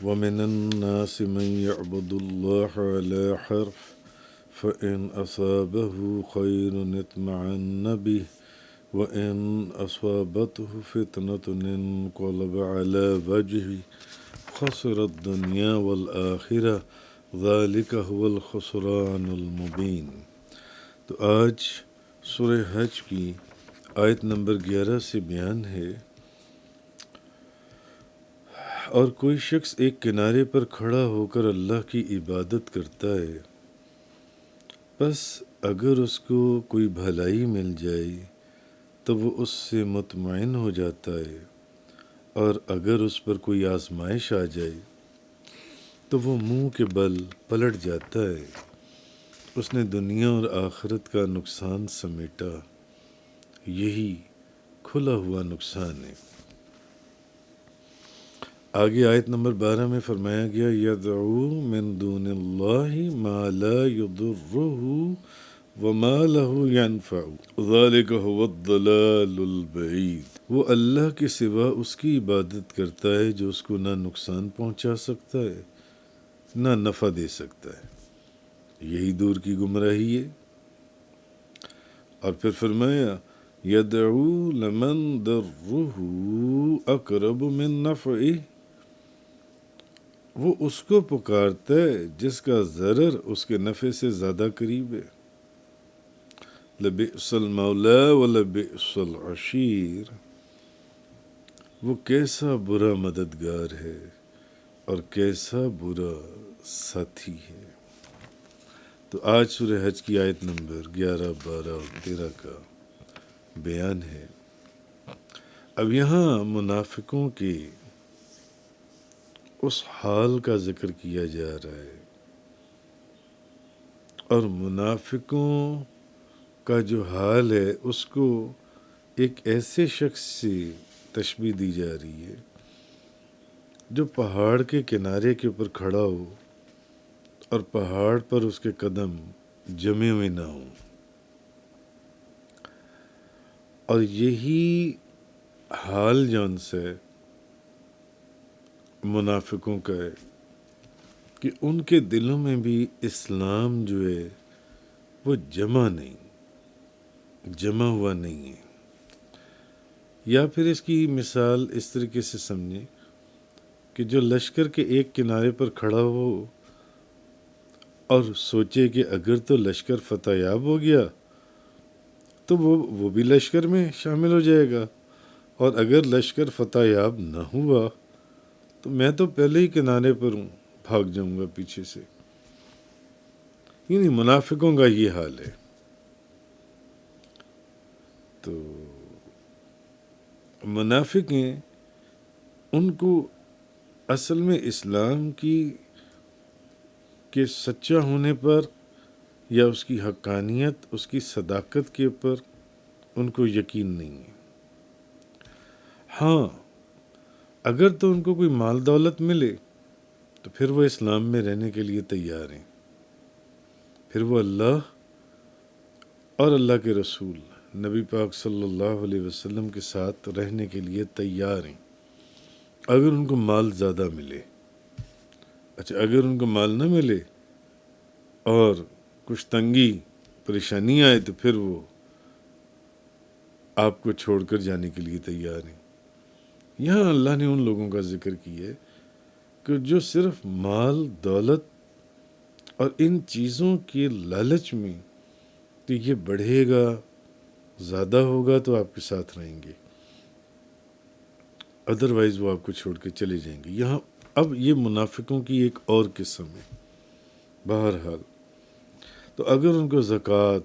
ومن الناس من يعبد الله على حرف فإن أصابه خير اطمأن به وإن أصابته فتنة انقلب على وجهه خسر الدنيا والآخرة ذلك هو الخسران المبين۔ تو آج سورہ حج کی آیت نمبر 11 سے بیان ہے، اور کوئی شخص ایک کنارے پر کھڑا ہو کر اللہ کی عبادت کرتا ہے، پس اگر اس کو کوئی بھلائی مل جائے تو وہ اس سے مطمئن ہو جاتا ہے، اور اگر اس پر کوئی آزمائش آ جائے تو وہ منہ کے بل پلٹ جاتا ہے۔ اس نے دنیا اور آخرت کا نقصان سمیٹا، یہی کھلا ہوا نقصان ہے۔ آگے آیت نمبر 12 میں فرمایا گیا یدعو من دون اللہ ما لا یضرہ وما له ینفع ذلک هو الضلال البعید۔ وہ اللہ کے سوا اس کی عبادت کرتا ہے جو اس کو نہ نقصان پہنچا سکتا ہے نہ نفع دے سکتا ہے، یہی دور کی گمراہی ہے۔ اور پھر فرمایا یدعو لمن ضرہ اقرب من نفعہ، وہ اس کو پکارتا ہے جس کا ضرر اس کے نفع سے زیادہ قریب ہے۔ لبئس المولا ولبئس العشیر، وہ کیسا برا مددگار ہے اور کیسا برا ساتھی ہے۔ تو آج سورہ حج کی آیت نمبر 11، 12 اور 13 کا بیان ہے۔ اب یہاں منافقوں کے اس حال کا ذکر کیا جا رہا ہے، اور منافقوں کا جو حال ہے اس کو ایک ایسے شخص سے تشبیہ دی جا رہی ہے جو پہاڑ کے کنارے کے اوپر کھڑا ہو اور پہاڑ پر اس کے قدم جمے ہوئے نہ ہوں، اور یہی حال جون سے منافقوں کا ہے کہ ان کے دلوں میں بھی اسلام جو ہے وہ جمع ہوا نہیں ہے۔ یا پھر اس کی مثال اس طریقے سے سمجھیں کہ جو لشکر کے ایک کنارے پر کھڑا ہو اور سوچے کہ اگر تو لشکر فتح یاب ہو گیا تو وہ بھی لشکر میں شامل ہو جائے گا، اور اگر لشکر فتح یاب نہ ہوا تو میں تو پہلے ہی کنارے پر ہوں، بھاگ جاؤں گا پیچھے سے۔ یعنی منافقوں کا یہ حال ہے۔ تو منافق ہیں، ان کو اصل میں اسلام کے سچا ہونے پر یا اس کی حقانیت، اس کی صداقت کے اوپر ان کو یقین نہیں ہے۔ ہاں، اگر تو ان کو کوئی مال دولت ملے تو پھر وہ اسلام میں رہنے کے لیے تیار ہیں، پھر وہ اللہ اور اللہ کے رسول نبی پاک صلی اللہ علیہ وسلم کے ساتھ رہنے کے لیے تیار ہیں، اگر ان کو مال زیادہ ملے۔ اچھا، اگر ان کو مال نہ ملے اور کچھ تنگی پریشانی آئے تو پھر وہ آپ کو چھوڑ کر جانے کے لیے تیار ہیں۔ یہاں اللہ نے ان لوگوں کا ذکر کیا ہے کہ جو صرف مال دولت اور ان چیزوں کے لالچ میں کہ یہ بڑھے گا زیادہ ہوگا تو آپ کے ساتھ رہیں گے، ادروائز وہ آپ کو چھوڑ کے چلے جائیں گے۔ یہاں اب یہ منافقوں کی ایک اور قسم ہے۔ بہرحال تو اگر ان کو زکوٰۃ،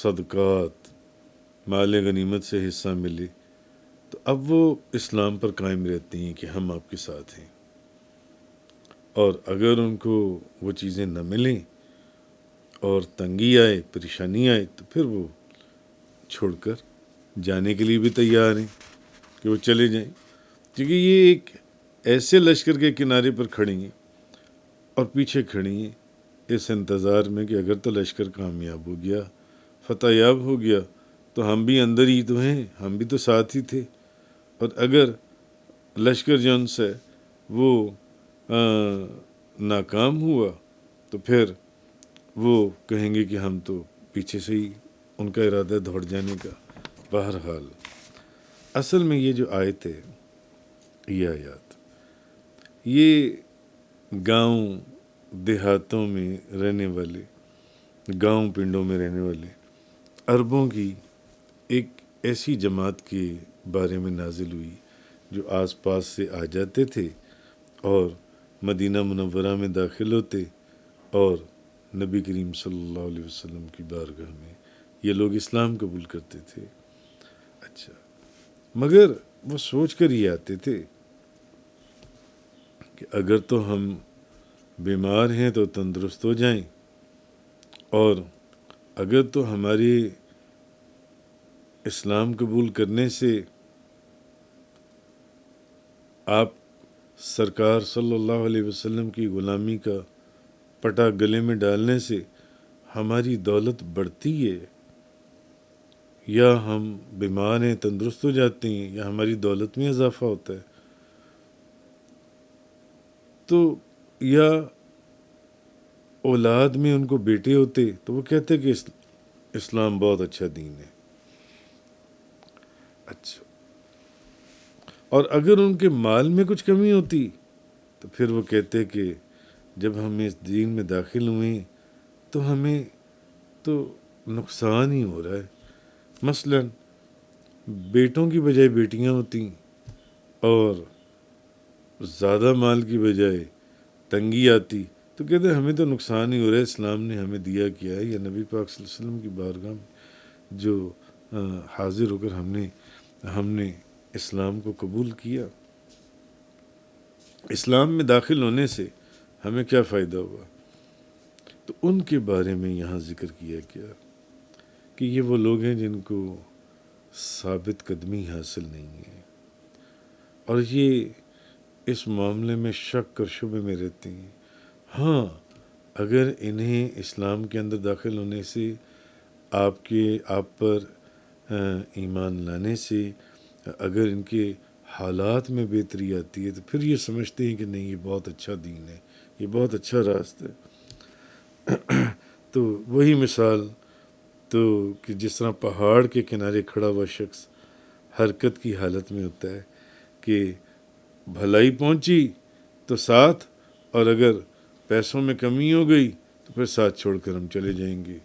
صدقات، مال غنیمت سے حصہ ملے تو اب وہ اسلام پر قائم رہتے ہیں کہ ہم آپ کے ساتھ ہیں، اور اگر ان کو وہ چیزیں نہ ملیں اور تنگی آئے، پریشانی آئے تو پھر وہ چھوڑ کر جانے کے لیے بھی تیار ہیں کہ وہ چلے جائیں، کیونکہ یہ ایک ایسے لشکر کے کنارے پر کھڑی ہیں اور پیچھے کھڑی ہیں اس انتظار میں کہ اگر تو لشکر کامیاب ہو گیا، فتح یاب ہو گیا تو ہم بھی اندر ہی تو ہیں، ہم بھی تو ساتھ ہی تھے، اور اگر لشکر جون سے وہ ناکام ہوا تو پھر وہ کہیں گے کہ ہم تو پیچھے سے ہی ان کا ارادہ دوڑ جانے کا۔ بہرحال اصل میں یہ جو آیت ہے، یہ آیات، یہ گاؤں دیہاتوں میں رہنے والے، گاؤں پنڈوں میں رہنے والے عربوں کی ایک ایسی جماعت کے بارے میں نازل ہوئی جو آس پاس سے آ جاتے تھے اور مدینہ منورہ میں داخل ہوتے اور نبی کریم صلی اللہ علیہ وسلم کی بارگاہ میں یہ لوگ اسلام قبول کرتے تھے۔ اچھا، مگر وہ سوچ کر ہی آتے تھے کہ اگر تو ہم بیمار ہیں تو تندرست ہو جائیں، اور اگر تو ہمارے اسلام قبول کرنے سے آپ سرکار صلی اللہ علیہ وسلم کی غلامی کا پٹا گلے میں ڈالنے سے ہماری دولت بڑھتی ہے، یا ہم بیمار ہیں تندرست ہو جاتے ہیں، یا ہماری دولت میں اضافہ ہوتا ہے، تو یا اولاد میں ان کو بیٹے ہوتے تو وہ کہتے کہ اسلام بہت اچھا دین ہے۔ اچھا، اور اگر ان کے مال میں کچھ کمی ہوتی تو پھر وہ کہتے کہ جب ہم اس دین میں داخل ہوئے تو ہمیں تو نقصان ہی ہو رہا ہے۔ مثلا بیٹوں کی بجائے بیٹیاں ہوتی اور زیادہ مال کی بجائے تنگی آتی تو کہتے ہمیں تو نقصان ہی ہو رہا ہے، اسلام نے ہمیں دیا کیا ہے، یا نبی پاک صلی اللہ علیہ وسلم کی بارگاہ میں جو حاضر ہو کر ہم نے اسلام کو قبول کیا، اسلام میں داخل ہونے سے ہمیں کیا فائدہ ہوا؟ تو ان کے بارے میں یہاں ذکر کیا گیا کہ یہ وہ لوگ ہیں جن کو ثابت قدمی حاصل نہیں ہے، اور یہ اس معاملے میں شک اور شبے میں رہتے ہیں۔ ہاں، اگر انہیں اسلام کے اندر داخل ہونے سے آپ پر ایمان لانے سے اگر ان کے حالات میں بہتری آتی ہے تو پھر یہ سمجھتے ہیں کہ نہیں، یہ بہت اچھا دین ہے، یہ بہت اچھا راستہ ہے۔ تو وہی مثال تو کہ جس طرح پہاڑ کے کنارے کھڑا ہوا شخص حرکت کی حالت میں ہوتا ہے کہ بھلائی پہنچی تو ساتھ، اور اگر پیسوں میں کمی ہو گئی تو پھر ساتھ چھوڑ کر ہم چلے جائیں گے،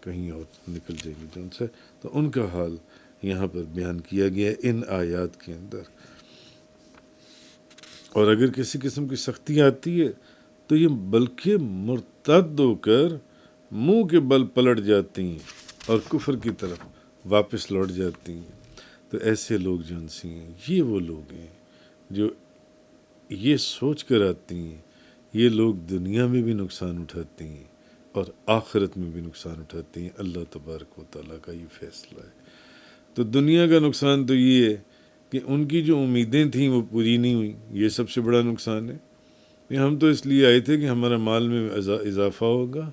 کہیں اور نکل جائیں گے جن سے۔ تو ان کا حال یہاں پر بیان کیا گیا ان آیات کے اندر۔ اور اگر کسی قسم کی سختی آتی ہے تو یہ بلکہ مرتد ہو کر منہ کے بل پلٹ جاتی ہیں اور کفر کی طرف واپس لوٹ جاتی ہیں۔ تو ایسے لوگ جو ان سے ہیں، یہ وہ لوگ ہیں جو یہ سوچ کر آتے ہیں، یہ لوگ دنیا میں بھی نقصان اٹھاتے ہیں اور آخرت میں بھی نقصان اٹھاتے ہیں۔ اللہ تبارک و تعالیٰ کا یہ فیصلہ ہے۔ تو دنیا کا نقصان تو یہ ہے کہ ان کی جو امیدیں تھیں وہ پوری نہیں ہوئیں، یہ سب سے بڑا نقصان ہے۔ ہم تو اس لیے آئے تھے کہ ہمارا مال میں اضافہ ہوگا،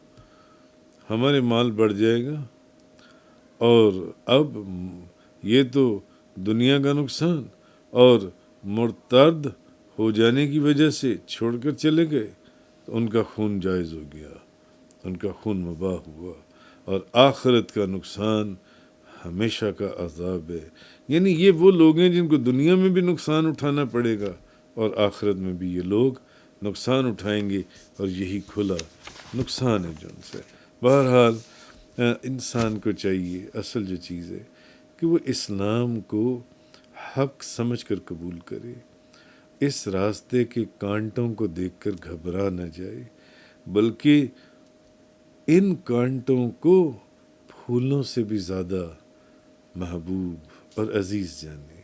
ہمارے مال بڑھ جائے گا، اور اب یہ تو دنیا کا نقصان اور مرتد ہو جانے کی وجہ سے چھوڑ کر چلے گئے تو ان کا خون جائز ہو گیا، ان کا خون مباح ہوا، اور آخرت کا نقصان ہمیشہ کا عذاب ہے۔ یعنی یہ وہ لوگ ہیں جن کو دنیا میں بھی نقصان اٹھانا پڑے گا اور آخرت میں بھی یہ لوگ نقصان اٹھائیں گے، اور یہی کھلا نقصان ہے جو ان سے۔ بہرحال انسان کو چاہیے، اصل جو چیز ہے کہ وہ اسلام کو حق سمجھ کر قبول کرے، اس راستے کے کانٹوں کو دیکھ کر گھبرا نہ جائے، بلکہ ان کانٹوں کو پھولوں سے بھی زیادہ محبوب اور عزیز جانے،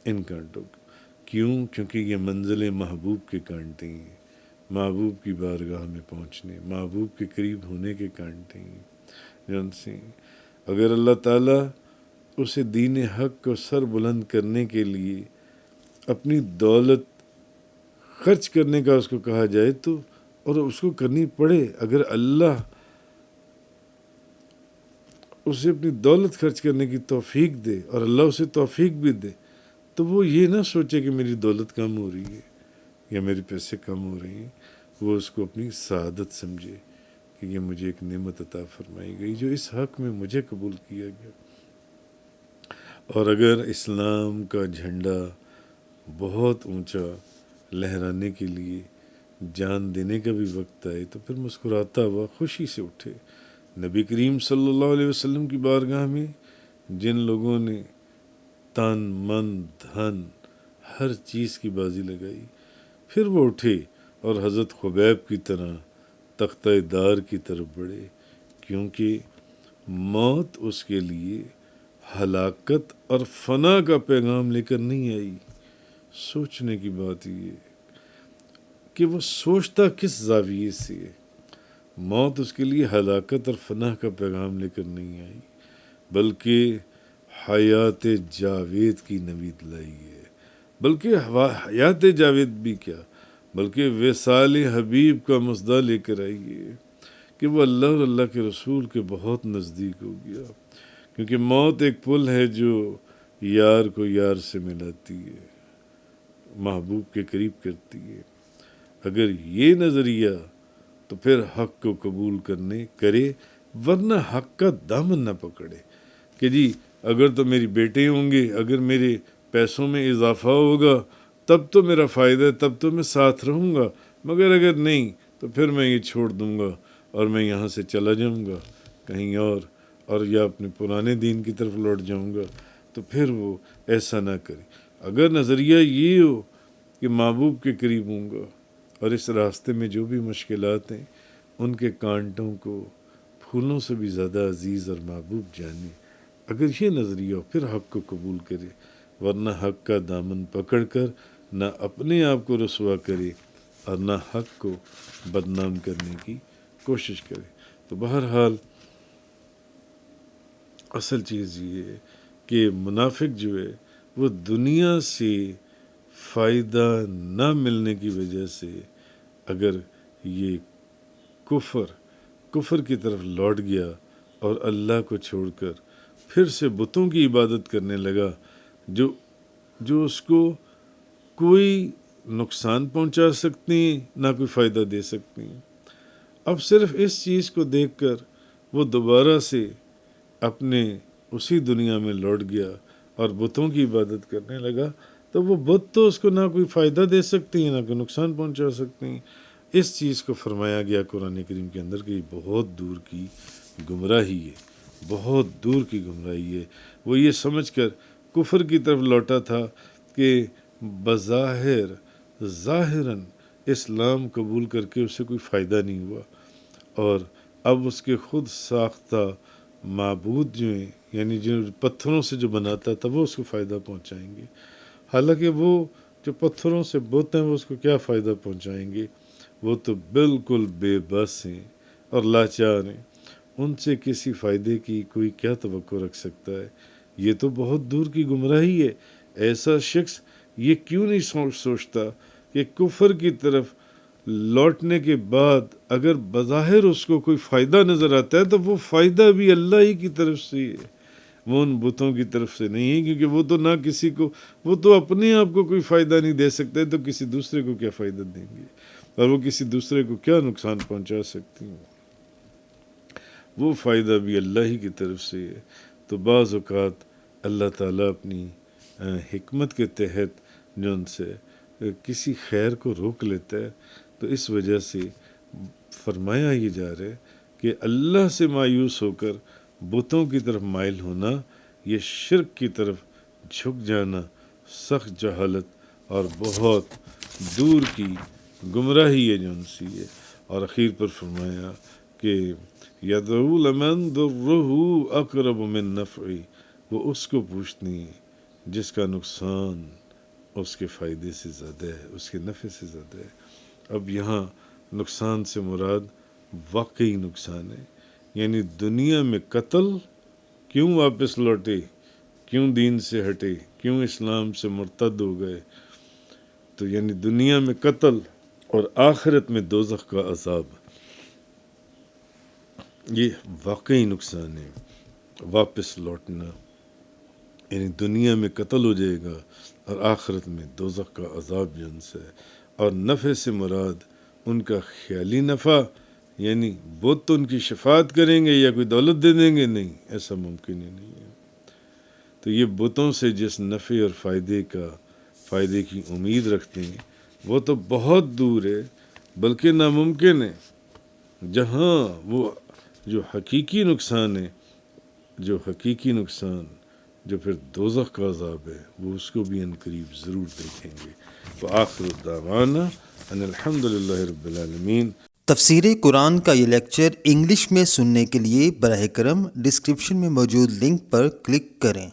ان کانٹوں کو۔ کیوں؟ کیونکہ یہ منزل محبوب کے کانٹے ہیں، محبوب کی بارگاہ میں پہنچنے، محبوب کے قریب ہونے کے کانٹے ہیں جن سے اگر اللہ تعالیٰ اسے دین حق کو سر بلند کرنے کے لیے اپنی دولت خرچ کرنے کا اس کو کہا جائے تو، اور اس کو کرنی پڑے، اگر اللہ اسے اپنی دولت خرچ کرنے کی توفیق دے اور اللہ اسے توفیق بھی دے، تو وہ یہ نہ سوچے کہ میری دولت کم ہو رہی ہے، یا میرے پیسے کم ہو رہے ہیں، وہ اس کو اپنی سعادت سمجھے کہ یہ مجھے ایک نعمت عطا فرمائی گئی جو اس حق میں مجھے قبول کیا گیا۔ اور اگر اسلام کا جھنڈا بہت اونچا لہرانے کے لیے جان دینے کا بھی وقت آئے تو پھر مسکراتا ہوا خوشی سے اٹھے۔ نبی کریم صلی اللہ علیہ وسلم کی بارگاہ میں جن لوگوں نے تن من دھن ہر چیز کی بازی لگائی، پھر وہ اٹھے اور حضرت خبیب کی طرح تختہ دار کی طرف بڑھے، کیونکہ موت اس کے لیے ہلاکت اور فنا کا پیغام لے کر نہیں آئی۔ سوچنے کی بات یہ کہ وہ سوچتا کس زاویے سے ہے۔ موت اس کے لیے ہلاکت اور فنا کا پیغام لے کر نہیں آئی، بلکہ حیات جاوید کی نوید لائی ہے۔ بلکہ حیات جاوید بھی کیا، بلکہ وصال حبیب کا مژدہ لے کر آئی ہے کہ وہ اللہ اور اللہ کے رسول کے بہت نزدیک ہو گیا، کیونکہ موت ایک پل ہے جو یار کو یار سے ملاتی ہے، محبوب کے قریب کرتی ہے۔ اگر یہ نظریہ تو پھر حق کو قبول کرے، ورنہ حق کا دامن نہ پکڑے کہ جی اگر تو میری بیٹے ہوں گے، اگر میرے پیسوں میں اضافہ ہوگا تب تو میرا فائدہ ہے، تب تو میں ساتھ رہوں گا، مگر اگر نہیں تو پھر میں یہ چھوڑ دوں گا اور میں یہاں سے چلا جاؤں گا کہیں اور یا اپنے پرانے دین کی طرف لوٹ جاؤں گا۔ تو پھر وہ ایسا نہ کرے۔ اگر نظریہ یہ ہو کہ محبوب کے قریب ہوں گا اور اس راستے میں جو بھی مشکلات ہیں ان کے کانٹوں کو پھولوں سے بھی زیادہ عزیز اور محبوب جانے، اگر یہ نظریہ ہو پھر حق کو قبول کرے، ورنہ حق کا دامن پکڑ کر نہ اپنے آپ کو رسوا کرے اور نہ حق کو بدنام کرنے کی کوشش کرے۔ تو بہرحال اصل چیز یہ ہے کہ منافق جو ہے وہ دنیا سے فائدہ نہ ملنے کی وجہ سے اگر یہ کفر کی طرف لوٹ گیا اور اللہ کو چھوڑ کر پھر سے بتوں کی عبادت کرنے لگا جو اس کو کوئی نقصان پہنچا سکتی ہیں نہ کوئی فائدہ دے سکتی ہیں، اب صرف اس چیز کو دیکھ کر وہ دوبارہ سے اپنے اسی دنیا میں لوٹ گیا اور بتوں کی عبادت کرنے لگا، تو وہ بت تو اس کو نہ کوئی فائدہ دے سکتی ہیں نہ کوئی نقصان پہنچا سکتی ہیں۔ اس چیز کو فرمایا گیا قرآن کریم کے اندر کہ یہ بہت دور کی گمراہی ہے، بہت دور کی گمراہی ہے۔ وہ یہ سمجھ کر کفر کی طرف لوٹا تھا کہ ظاہراً اسلام قبول کر کے اسے کوئی فائدہ نہیں ہوا، اور اب اس کے خود ساختہ معبود جو ہیں، یعنی جو پتھروں سے جو بناتا تھا وہ اس کو فائدہ پہنچائیں گے، حالانکہ وہ جو پتھروں سے بت ہیں وہ اس کو کیا فائدہ پہنچائیں گے؟ وہ تو بالکل بے بس ہیں اور لاچار ہیں، ان سے کسی فائدے کی کوئی کیا توقع رکھ سکتا ہے؟ یہ تو بہت دور کی گمراہی ہے۔ ایسا شخص یہ کیوں نہیں سوچتا کہ کفر کی طرف لوٹنے کے بعد اگر بظاہر اس کو کوئی فائدہ نظر آتا ہے تو وہ فائدہ بھی اللہ ہی کی طرف سے ہے، وہ ان بتوں کی طرف سے نہیں ہے، کیونکہ وہ تو نہ کسی کو، وہ تو اپنے آپ کو کوئی فائدہ نہیں دے سکتے تو کسی دوسرے کو کیا فائدہ دیں گے، اور وہ کسی دوسرے کو کیا نقصان پہنچا سکتی ہیں؟ وہ فائدہ بھی اللہ ہی کی طرف سے ہے۔ تو بعض اوقات اللہ تعالیٰ اپنی حکمت کے تحت جو ان سے کسی خیر کو روک لیتا ہے، تو اس وجہ سے فرمایا یہ جا رہا ہے کہ اللہ سے مایوس ہو کر بتوں کی طرف مائل ہونا، یہ شرک کی طرف جھک جانا سخت جہالت اور بہت دور کی گمراہی ہے جو ان سی ہے۔ اور اخیر پر فرمایا کہ یدعو لمن ضرہ اقرب من نفعی، وہ اس کو پوچھتی ہیں جس کا نقصان اس کے فائدے سے زیادہ ہے، اس کے نفع سے زیادہ ہے۔ اب یہاں نقصان سے مراد واقعی نقصان ہے، یعنی دنیا میں قتل، کیوں واپس لوٹے، کیوں دین سے ہٹے، کیوں اسلام سے مرتد ہو گئے، تو یعنی دنیا میں قتل اور آخرت میں دوزخ کا عذاب، یہ واقعی نقصان ہے۔ واپس لوٹنا یعنی دنیا میں قتل ہو جائے گا اور آخرت میں دوزخ کا عذاب جو ان سے ہے، اور نفع سے مراد ان کا خیالی نفع، یعنی بت تو ان کی شفاعت کریں گے یا کوئی دولت دے دیں گے، نہیں، ایسا ممکن ہی نہیں ہے۔ تو یہ بتوں سے جس نفع اور فائدے کی امید رکھتے ہیں وہ تو بہت دور ہے، بلکہ ناممکن ہے۔ جہاں وہ جو حقیقی نقصان جو پھر دوزخ کا عذاب ہے، وہ اس کو بھی ان قریب ضرور دیکھیں گے۔ وآخر الدعوانا ان الحمد للہ رب العالمین۔ تفسیر قرآن کا یہ لیکچر انگلش میں سننے کے لیے براہ کرم ڈسکرپشن میں موجود لنک پر کلک کریں۔